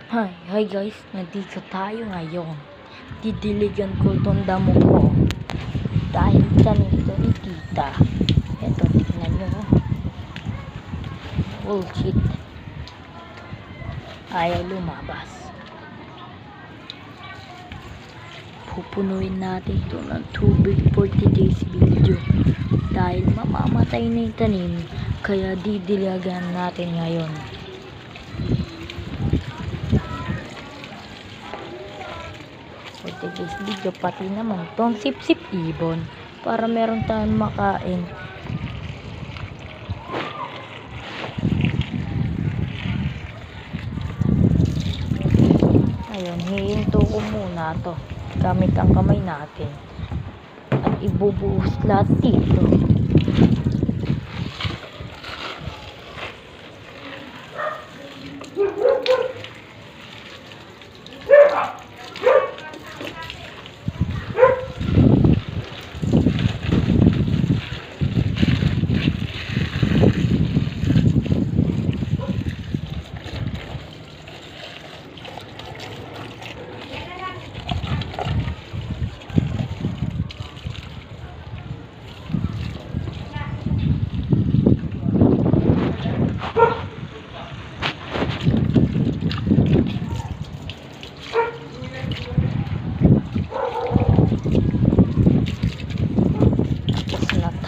Hi guys, nandito tayo ngayon. Didiligan ko itong damo ko. Dahil tanim ito ni tita. Ito, tignan nyo. Bullshit. Ayaw lumabas. Pupunuin natin ito ng tubig for today's video. Dahil mamamatay na yung tanim. Kaya didiligan natin ngayon. For today's video, pati naman tong sip-sip ibon para meron tayong makain. Ayun, hihinto ko muna to gamit ang kamay natin at ibubuhos lahat dito.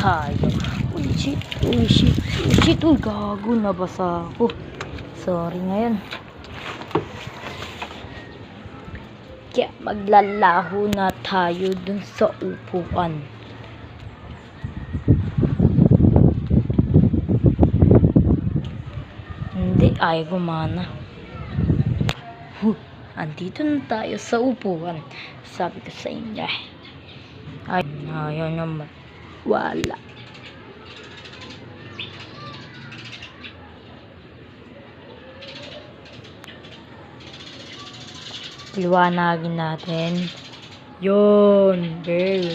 Tayo. Uy, shit. Uy, gago, nabasa ako. Sorry ngayon. Kaya maglalaho na tayo dun sa upuan. Hindi, ay gumana. Andito na tayo sa upuan. Sabi ko sa inyo. Ay, ayaw naman. Wala. Liwanagin natin. Yun, girl.